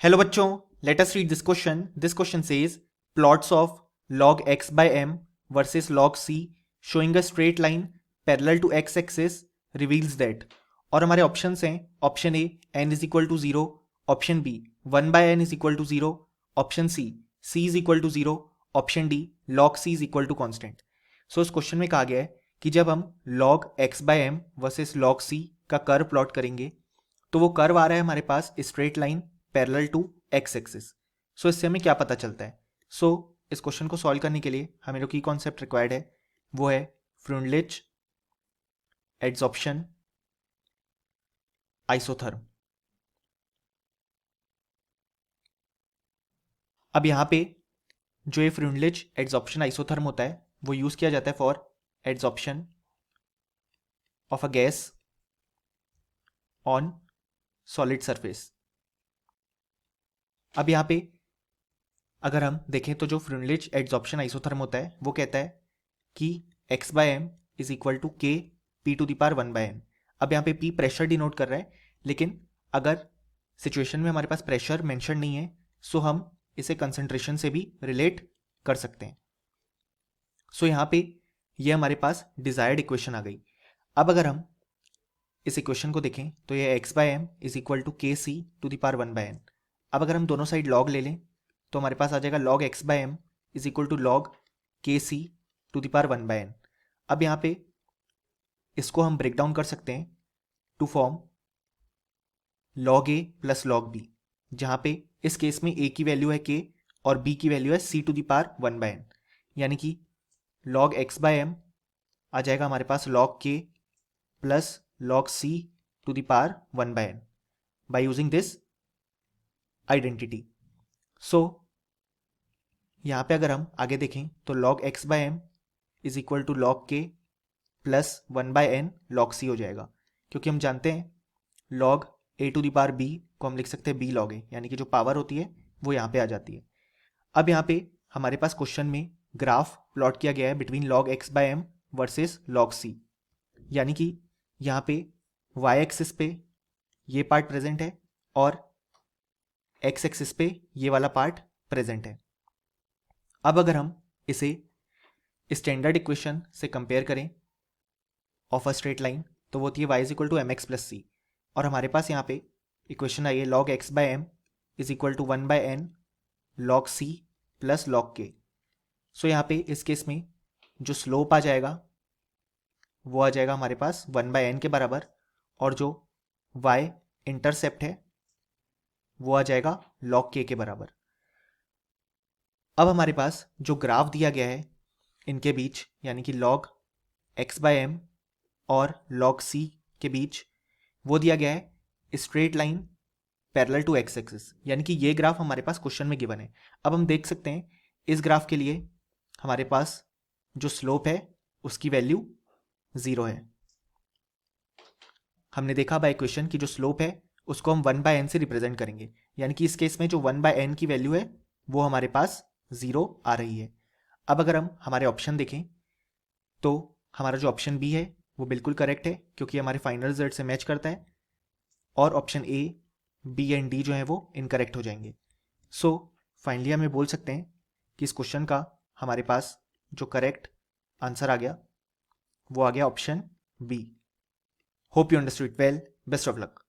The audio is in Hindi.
Hello बच्चों, let us read this question. This question says plots of log x by m versus log c showing a straight line parallel to x axis reveals that. और हमारे ऑप्शंस हैं option A n is equal to 0, option B 1 by n is equal to 0, option C c is equal to 0, option D log c is equal to constant. So इस क्वेश्चन में कहा गया है कि जब हम log x by m versus log c का कर्व प्लॉट करेंगे तो वो कर्व आ रहा है हमारे पास straight line parallel to x axis. So इससे हमें क्या पता चलता है? सो इस क्वेश्चन को सॉल्व करने के लिए हमें जो की कॉन्सेप्ट रिक्वायर्ड है वो है फ्रूनलिच एड्सॉर्प्शन आइसोथर्म. अब यहां पे जो ये फ्रूनलिच एड्सॉर्प्शन आइसोथर्म होता है वो यूज किया जाता है for adsorption of a gas on solid surface. अब यहाँ पे अगर हम देखें तो जो फ्रूनलिच एड्सॉर्प्शन आइसोथर्म होता है वो कहता है कि x by M is equal to k p to the power 1 by n. अब यहाँ पे p प्रेशर डिनोट कर रहा है, लेकिन अगर सिचुएशन में हमारे पास प्रेशर मेंशन नहीं है सो हम इसे कंसंट्रेशन से भी रिलेट कर सकते हैं. सो यहाँ पे ये हमारे पास डिजायर्ड इक्वेशन आ गई. अब अगर हम इस इक्वेशन को देखें तो ये x by M is equal to k c to the power 1 by n. अब अगर हम दोनों साइड लॉग ले लें तो हमारे पास आ जाएगा log x by M is equal to log k c to the power 1 by n. अब यहाँ पे इसको हम ब्रेक डाउन कर सकते हैं to form log a plus log b, जहाँ पे इस केस में a की वैल्यू है k और b की वैल्यू है c to the power 1 by n. यानी कि log x बाय एम आ जाएगा हमारे पास log k plus log c to the power 1 by n by using this identity. So यहाँ पे अगर हम आगे देखें तो log x by M is equal to log k plus 1 by N log c हो जाएगा, क्योंकि हम जानते हैं log a to the power b को हम लिख सकते हैं b log a, यानी कि जो पावर होती है वो यहाँ पे आ जाती है. अब यहाँ पे हमारे पास क्वेश्चन में ग्राफ प्लॉट किया गया है between log x by M versus log c, यानी कि यहाँ पे y एक्सिस पे ये पार्ट प्रेजेंट है और x एक्सिस पे ये वाला पार्ट प्रेजेंट है. अब अगर हम इसे स्टैंडर्ड इक्वेशन से कंपेयर करें ऑफ अ स्ट्रेट लाइन तो वो होती है y is equal to m x plus c, और हमारे पास यहाँ पे इक्वेशन आई है log x by M is equal to 1 by N log c plus log k. So यहाँ पे इस केस में जो स्लोप आ जाएगा वो आ जाएगा हमारे पास 1 बाय एन के बराबर, और जो y इंटरसेप्ट है वो आ जाएगा log k के बराबर. अब हमारे पास जो ग्राफ दिया गया है इनके बीच, यानी कि log x बाय एम और log c के बीच, वो दिया गया है straight line parallel to x axis, यानी कि ये ग्राफ हमारे पास क्वेश्चन में गिवन है. अब हम देख सकते हैं इस ग्राफ के लिए हमारे पास जो स्लोप है उसकी वैल्यू 0 है. हमने देखा बाय इक्वेशन की जो स्लोप है उसको हम 1 बाय एन से रिप्रेजेंट करेंगे, यानी कि इस केस में जो 1 बाय एन की वैल्यू है वो हमारे पास 0 आ रही है. अब अगर हम हमारे ऑप्शन देखें तो हमारा जो ऑप्शन बी है वो बिल्कुल करेक्ट है, क्योंकि हमारे फाइनल रिजल्ट से मैच करता है, और option A B and D जो है वो इनकरेक्ट हो जाएंगे. सो फाइनली हमें बोल सकते हैं कि इस क्वेश्चन का हमारे पास जो करेक्ट आंसर आ गया वो आ गया option B. Hope you understood well. Best of luck.